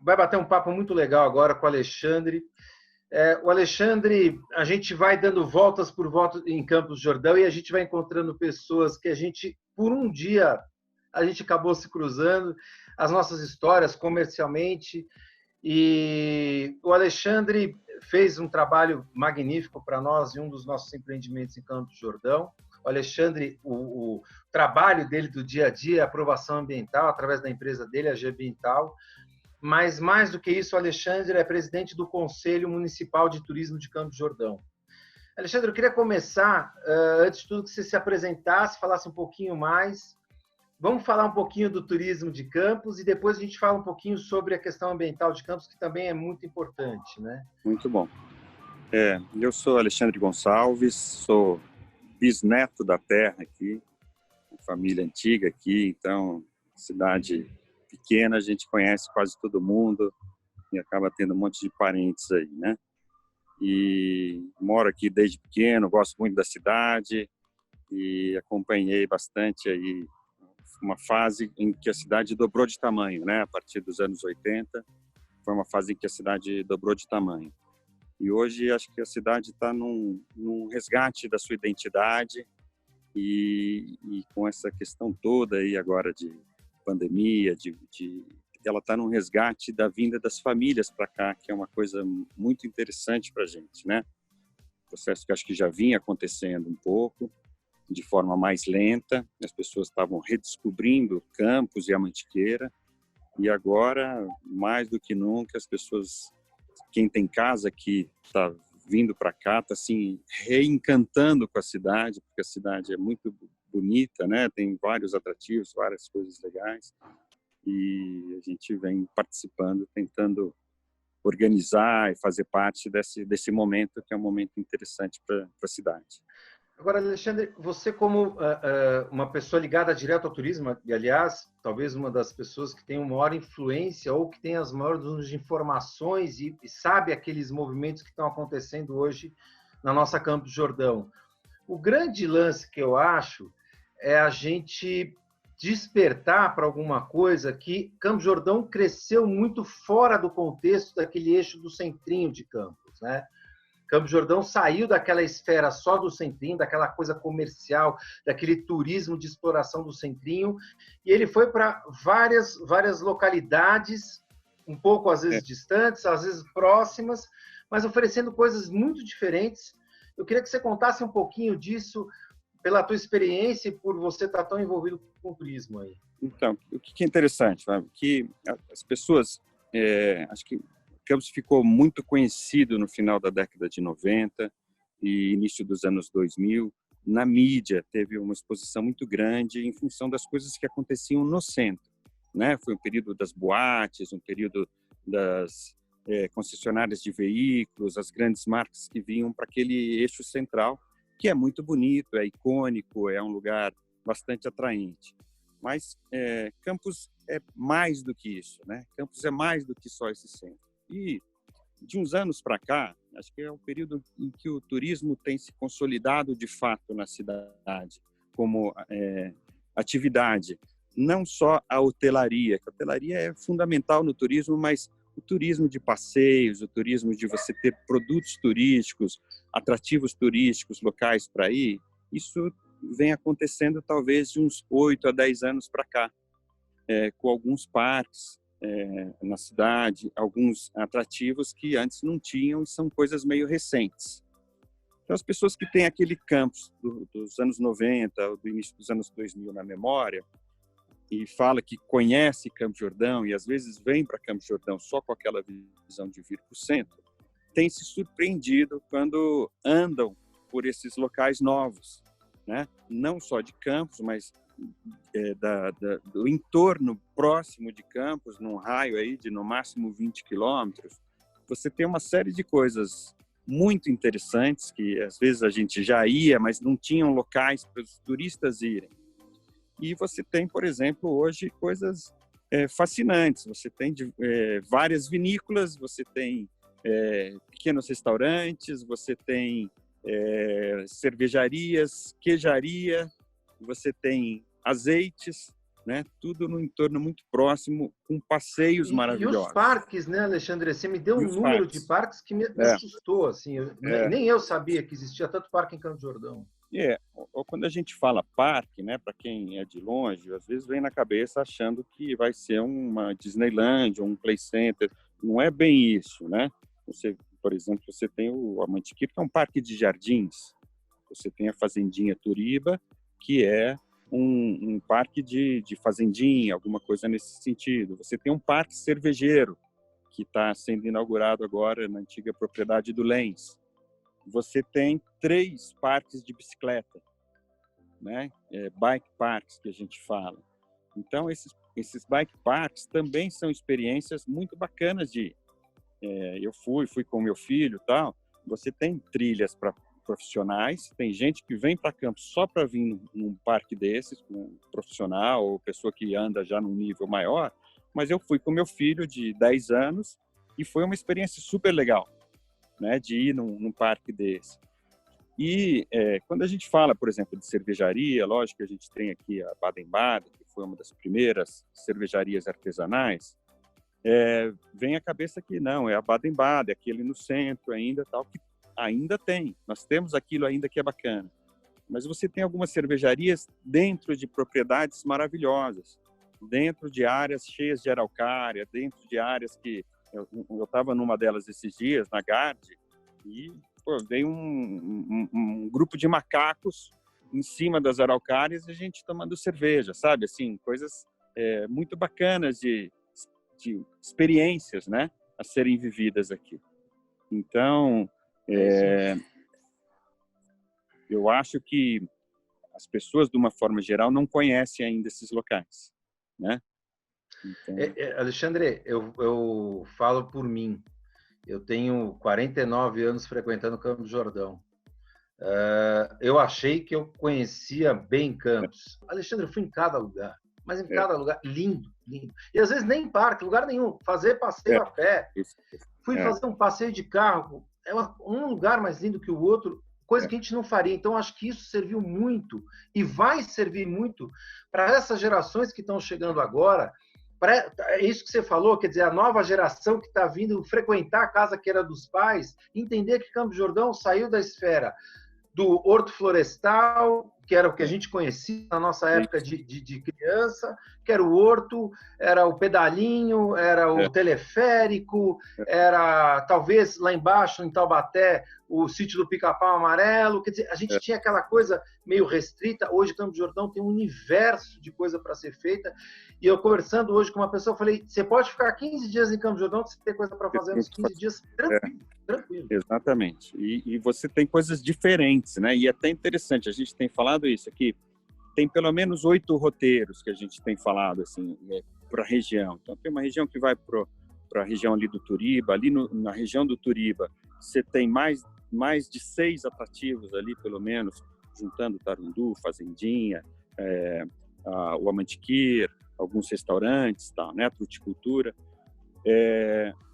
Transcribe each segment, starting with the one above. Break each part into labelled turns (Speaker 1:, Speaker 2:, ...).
Speaker 1: vai bater um papo muito legal agora com o Alexandre. O Alexandre, a gente vai dando voltas por volta em Campos do Jordão e a gente vai encontrando pessoas que a gente, por um dia, a gente acabou se cruzando, as nossas histórias comercialmente. E o Alexandre fez um trabalho magnífico para nós em um dos nossos empreendimentos em Campos do Jordão. O Alexandre, o trabalho dele do dia a dia, a aprovação ambiental, através da empresa dele, a G-Ambiental. Mas, mais do que isso, o Alexandre é presidente do Conselho Municipal de Turismo de Campos do Jordão. Alexandre, eu queria começar, antes de tudo, que você se apresentasse, falasse um pouquinho mais. Vamos falar um pouquinho do turismo de Campos e depois a gente fala um pouquinho sobre a questão ambiental de Campos, que também é muito importante, né?
Speaker 2: Muito bom. Eu sou Alexandre Gonçalves, sou bisneto da terra aqui, família antiga aqui, então, cidade pequena, a gente conhece quase todo mundo e acaba tendo um monte de parentes aí, né? E moro aqui desde pequeno, gosto muito da cidade e acompanhei bastante aí uma fase em que a cidade dobrou de tamanho, né? A partir dos anos 80, foi uma fase em que a cidade dobrou de tamanho. E hoje acho que a cidade está num resgate da sua identidade e com essa questão toda aí agora de pandemia, ela está num resgate da vinda das famílias para cá, que é uma coisa muito interessante para a gente, né? Processo que acho que já vinha acontecendo um pouco, de forma mais lenta, as pessoas estavam redescobrindo Campos e a Mantiqueira, e agora, mais do que nunca, as pessoas, quem tem casa aqui, está vindo para cá, está assim, reencantando com a cidade, porque a cidade é muito bonita, né? Tem vários atrativos, várias coisas legais, e a gente vem participando, tentando organizar e fazer parte desse momento, que é um momento interessante para a cidade.
Speaker 1: Agora, Alexandre, você como uma pessoa ligada direto ao turismo, e aliás, talvez uma das pessoas que tem uma maior influência ou que tem as maiores informações e sabe aqueles movimentos que estão acontecendo hoje na nossa Campos do Jordão. O grande lance que eu acho é a gente despertar para alguma coisa que Campos do Jordão cresceu muito fora do contexto daquele eixo do centrinho de Campos, né? Campos do Jordão saiu daquela esfera só do centrinho, daquela coisa comercial, daquele turismo de exploração do centrinho, e ele foi para várias localidades, um pouco às vezes distantes, às vezes próximas, mas oferecendo coisas muito diferentes. Eu queria que você contasse um pouquinho disso, pela tua experiência e por você estar tão envolvido com o turismo aí.
Speaker 2: Então, o que é interessante, sabe? Que as pessoas, acho que Campos ficou muito conhecido no final da década de 90 e início dos anos 2000. Na mídia, teve uma exposição muito grande em função das coisas que aconteciam no centro, né? Foi um período das boates, um período das concessionárias de veículos, as grandes marcas que vinham para aquele eixo central, que é muito bonito, é icônico, é um lugar bastante atraente. Mas Campos é mais do que isso, né? Campos é mais do que só esse centro. E de uns anos para cá, acho que é um período em que o turismo tem se consolidado de fato na cidade como atividade. Não só a hotelaria, que a hotelaria é fundamental no turismo, mas o turismo de passeios, o turismo de você ter produtos turísticos, atrativos turísticos locais para ir, isso vem acontecendo talvez de uns 8 a 10 anos para cá, com alguns parques na cidade, alguns atrativos que antes não tinham e são coisas meio recentes. Então, as pessoas que têm aquele Campos dos anos 90, ou do início dos anos 2000 na memória, e fala que conhece Campos do Jordão e às vezes vem para Campos do Jordão só com aquela visão de vir para o centro, tem se surpreendido quando andam por esses locais novos, né? Não só de Campos, mas do entorno próximo de Campos, num raio aí de no máximo 20 quilômetros. Você tem uma série de coisas muito interessantes que às vezes a gente já ia, mas não tinham locais para os turistas irem. E você tem, por exemplo, hoje coisas fascinantes. Você tem várias vinícolas, você tem pequenos restaurantes, você tem cervejarias, queijaria, você tem azeites, né? Tudo no entorno muito próximo, com passeios
Speaker 1: E os
Speaker 2: maravilhosos.
Speaker 1: parques, né, Alexandre? Você me deu
Speaker 2: E
Speaker 1: um
Speaker 2: os
Speaker 1: número de
Speaker 2: parques.
Speaker 1: parques que me assustou, assim.
Speaker 2: É.
Speaker 1: Nem eu sabia que existia tanto parque em Campos do Jordão.
Speaker 2: Ou quando a gente fala parque, né, para quem é de longe, às vezes vem na cabeça achando que vai ser uma Disneyland, um Play Center. Não é bem isso, né? Você, por exemplo, você tem a Mantiqueira, que é um parque de jardins. Você tem a Fazendinha Turiba, que é um parque de fazendinha, alguma coisa nesse sentido. Você tem um parque cervejeiro, que está sendo inaugurado agora na antiga propriedade do Lens. Você tem 3 parques de bicicleta, né? Bike parks que a gente fala. Então, esses bike parks também são experiências muito bacanas de ir. Eu fui com meu filho e tal. Você tem trilhas para profissionais, tem gente que vem para Campos só para vir num parque desses, com um profissional ou pessoa que anda já num nível maior, mas eu fui com meu filho de 10 anos e foi uma experiência super legal, né, de ir num parque desse. E quando a gente fala, por exemplo, de cervejaria, lógico que a gente tem aqui a Baden-Baden, que foi uma das primeiras cervejarias artesanais, vem à cabeça que não, é a Baden-Baden, aquele no centro ainda, tal, que ainda tem. Nós temos aquilo ainda que é bacana. Mas você tem algumas cervejarias dentro de propriedades maravilhosas, dentro de áreas cheias de araucária, dentro de áreas que... Eu estava numa delas esses dias, na Garde, e veio um grupo de macacos em cima das araucárias e a gente tomando cerveja, sabe? Assim, coisas muito bacanas de experiências, né, a serem vividas aqui. Então, eu acho que as pessoas, de uma forma geral, não conhecem ainda esses locais, né? Então...
Speaker 1: Alexandre, eu falo por mim. Eu tenho 49 anos frequentando Campos do Jordão. Eu achei que eu conhecia bem Campos. Alexandre, eu fui em cada lugar, mas em cada lugar, lindo, lindo. E às vezes nem em parque, lugar nenhum, fazer passeio a pé. Fui fazer um passeio de carro, um lugar mais lindo que o outro, coisa que a gente não faria. Então, acho que isso serviu muito e vai servir muito para essas gerações que estão chegando agora. É isso que você falou, quer dizer, a nova geração que está vindo frequentar a casa que era dos pais, entender que Campos do Jordão saiu da esfera do horto florestal, que era o que a gente conhecia na nossa época de criança, que era o horto, era o pedalinho, era o teleférico, era talvez lá embaixo, em Taubaté, o sítio do Pica-Pau Amarelo. Quer dizer, a gente tinha aquela coisa meio restrita. Hoje, Campos do Jordão tem um universo de coisa para ser feita. E eu conversando hoje com uma pessoa, eu falei, você pode ficar 15 dias em Campos do Jordão, que você tem coisa para fazer nos 15 dias, tranquilo.
Speaker 2: Exatamente. E você tem coisas diferentes, né? E é até interessante, a gente tem falado isso aqui, tem pelo menos 8 roteiros que a gente tem falado, assim, para a região. Então, tem uma região que vai para a região ali do Turiba, ali na região do Turiba, você tem mais de 6 atrativos ali, pelo menos, juntando Tarundu, Fazendinha, o Amantiquir, alguns restaurantes, tal, né? A fruticultura.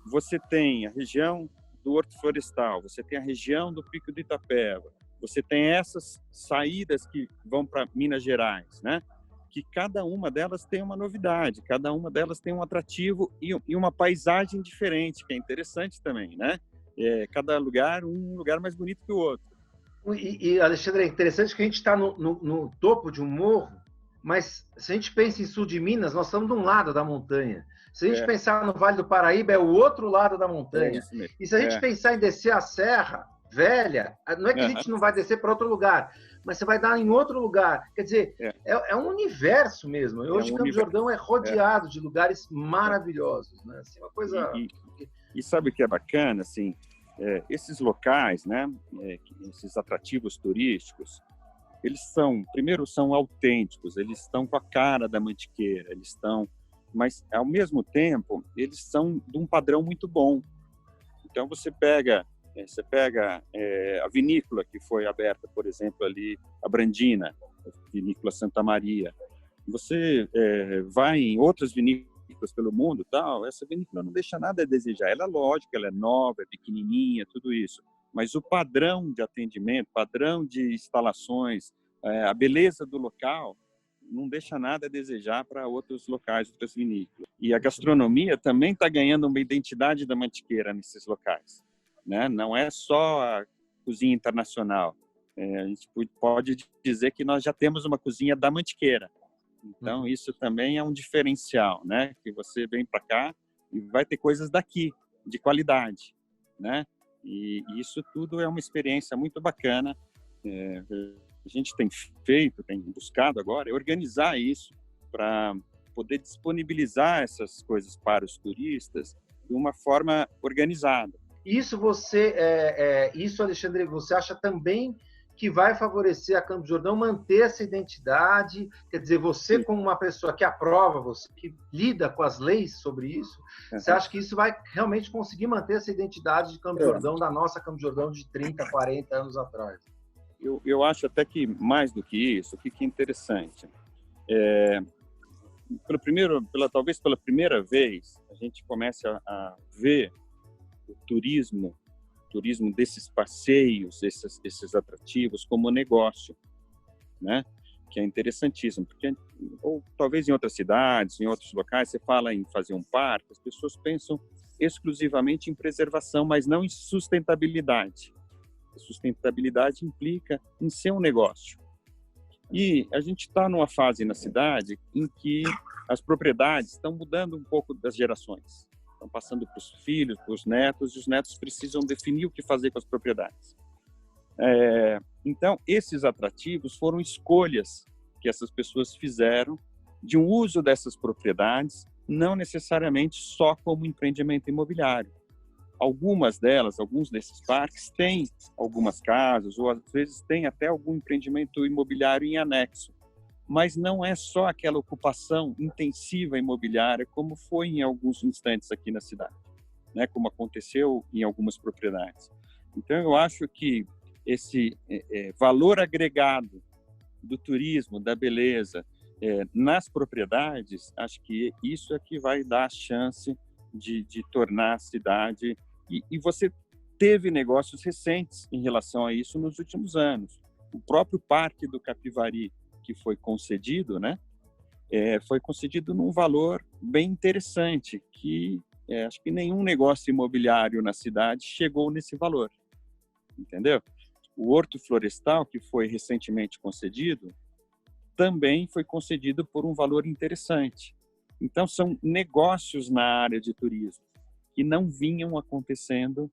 Speaker 2: Você tem a região do Horto Florestal, você tem a região do Pico do Itapeva, você tem essas saídas que vão para Minas Gerais, né? Que cada uma delas tem uma novidade, cada uma delas tem um atrativo e uma paisagem diferente, que é interessante também, né? Cada lugar, um lugar mais bonito que o outro.
Speaker 1: E Alexandre, é interessante que a gente está no topo de um morro, mas se a gente pensa em sul de Minas, nós estamos de um lado da montanha. Se a gente pensar no Vale do Paraíba, é o outro lado da montanha. E se a gente pensar em descer a Serra Velha, não é que a gente não vai descer para outro lugar, mas você vai dar em outro lugar. Quer dizer, é um universo mesmo. Hoje, Campos do Jordão é rodeado de lugares maravilhosos, né? Assim, uma coisa...
Speaker 2: E sabe o que é bacana? Assim, esses locais, né? Esses atrativos turísticos, eles primeiro são autênticos, eles estão com a cara da Mantiqueira, mas ao mesmo tempo eles são de um padrão muito bom. Então você pega a vinícola que foi aberta, por exemplo, ali a Brandina, a vinícola Santa Maria. Você vai em outras vinícolas pelo mundo, tal, essa vinícola não deixa nada a desejar. Ela é lógica, ela é nova, é pequenininha, tudo isso. Mas o padrão de atendimento, padrão de instalações, a beleza do local não deixa nada a desejar para outros locais, outras vinícolas. E a gastronomia também está ganhando uma identidade da Mantiqueira nesses locais, né? Não é só a cozinha internacional. A gente pode dizer que nós já temos uma cozinha da Mantiqueira. Então, isso também é um diferencial, né? Que você vem para cá e vai ter coisas daqui, de qualidade, né? E isso tudo é uma experiência muito bacana. A gente tem buscado agora organizar isso para poder disponibilizar essas coisas para os turistas de uma forma organizada.
Speaker 1: Isso isso, Alexandre, você acha também que vai favorecer a Campos do Jordão manter essa identidade? Quer dizer, você
Speaker 2: Sim.
Speaker 1: como uma pessoa que aprova, você que lida com as leis sobre isso, você acha que isso vai realmente conseguir manter essa identidade de Campos do Jordão, da nossa Campos do Jordão de 30, 40 anos atrás?
Speaker 2: Eu acho até que mais do que isso, o que é interessante, talvez pela primeira vez, a gente começa a ver o turismo desses passeios, esses atrativos como negócio, né? Que é interessantíssimo, porque ou talvez em outras cidades, em outros locais, você fala em fazer um parque, as pessoas pensam exclusivamente em preservação, mas não em sustentabilidade. A sustentabilidade implica em ser um negócio. E a gente está numa fase na cidade em que as propriedades estão mudando um pouco das gerações. Estão passando para os filhos, para os netos, e os netos precisam definir o que fazer com as propriedades. Então, esses atrativos foram escolhas que essas pessoas fizeram de um uso dessas propriedades, não necessariamente só como empreendimento imobiliário. Alguns desses parques têm algumas casas, ou às vezes tem até algum empreendimento imobiliário em anexo. Mas não é só aquela ocupação intensiva imobiliária, como foi em alguns instantes aqui na cidade, né? Como aconteceu em algumas propriedades. Então, eu acho que esse valor agregado do turismo, da beleza, nas propriedades, acho que isso é que vai dar a chance de tornar a cidade... E você teve negócios recentes em relação a isso nos últimos anos. O próprio Parque do Capivari, que foi concedido, né? Foi concedido num valor bem interessante, que acho que nenhum negócio imobiliário na cidade chegou nesse valor, entendeu? O Horto Florestal, que foi recentemente concedido, também foi concedido por um valor interessante. Então, são negócios na área de turismo que não vinham acontecendo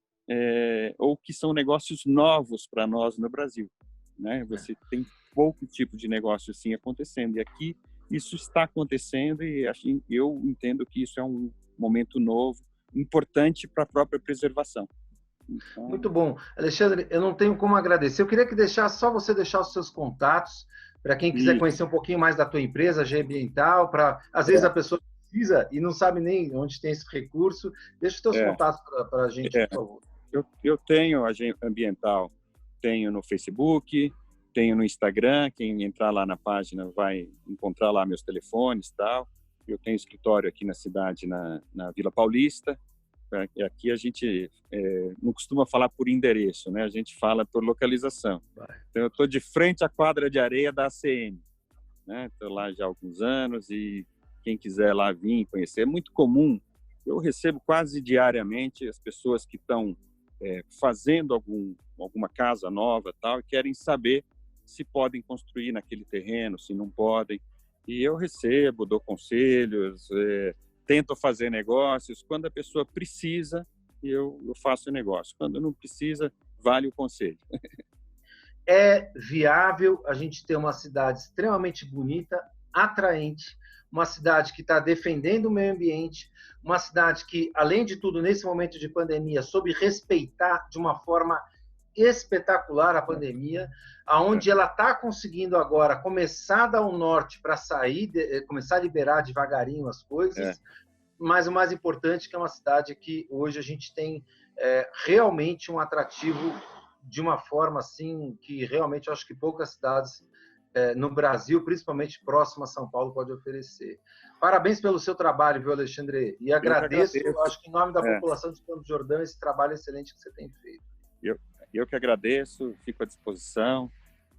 Speaker 2: ou que são negócios novos para nós no Brasil, né? Você tem pouco tipo de negócio assim acontecendo, e aqui isso está acontecendo, e eu entendo que isso é um momento novo, importante para a própria preservação. Então...
Speaker 1: Muito bom. Alexandre, eu não tenho como agradecer. Eu queria que você deixar os seus contatos para quem quiser conhecer um pouquinho mais da tua empresa, a G Ambiental, às vezes a pessoa precisa e não sabe nem onde tem esse recurso. Deixa os teus contatos para a gente, por favor.
Speaker 2: Eu tenho a G Ambiental, tenho no Facebook, tenho no Instagram. Quem entrar lá na página vai encontrar lá meus telefones e tal. Eu tenho escritório aqui na cidade, na Vila Paulista. Aqui a gente não costuma falar por endereço, né? A gente fala por localização. Então, eu estou de frente à quadra de areia da ACM, né? Estou lá já há alguns anos, e quem quiser lá vir conhecer, é muito comum. Eu recebo quase diariamente as pessoas que estão fazendo alguma casa nova tal, e querem saber se podem construir naquele terreno, se não podem. E eu recebo, dou conselhos, tento fazer negócios. Quando a pessoa precisa, eu faço negócio. Quando não precisa, vale o conselho.
Speaker 1: É viável a gente ter uma cidade extremamente bonita, atraente, uma cidade que está defendendo o meio ambiente, uma cidade que, além de tudo, nesse momento de pandemia, soube respeitar de uma forma espetacular a pandemia, aonde ela está conseguindo agora começar a dar um norte para sair, começar a liberar devagarinho as coisas, mas o mais importante é que é uma cidade que hoje a gente tem realmente um atrativo de uma forma assim que realmente eu acho que poucas cidades no Brasil, principalmente próximo a São Paulo, pode oferecer. Parabéns pelo seu trabalho, viu, Alexandre? E agradeço, acho que em nome da população de Campos do Jordão, esse trabalho excelente que você tem feito.
Speaker 2: Eu que agradeço, fico à disposição,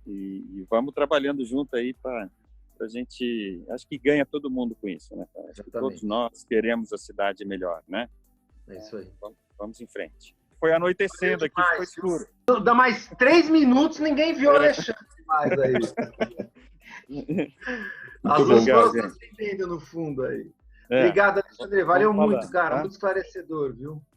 Speaker 2: e vamos trabalhando junto aí para a gente, acho que ganha todo mundo com isso, né? Acho que todos nós queremos a cidade melhor, né?
Speaker 1: É isso aí.
Speaker 2: Vamos em frente. Foi anoitecendo aqui, ficou escuro.
Speaker 1: Dá mais 3 minutos, ninguém viu o Alexandre mais aí. As duas coisas se entendem no fundo aí. Obrigado, Alexandre. Valeu muito, cara. Tá? Muito esclarecedor, viu?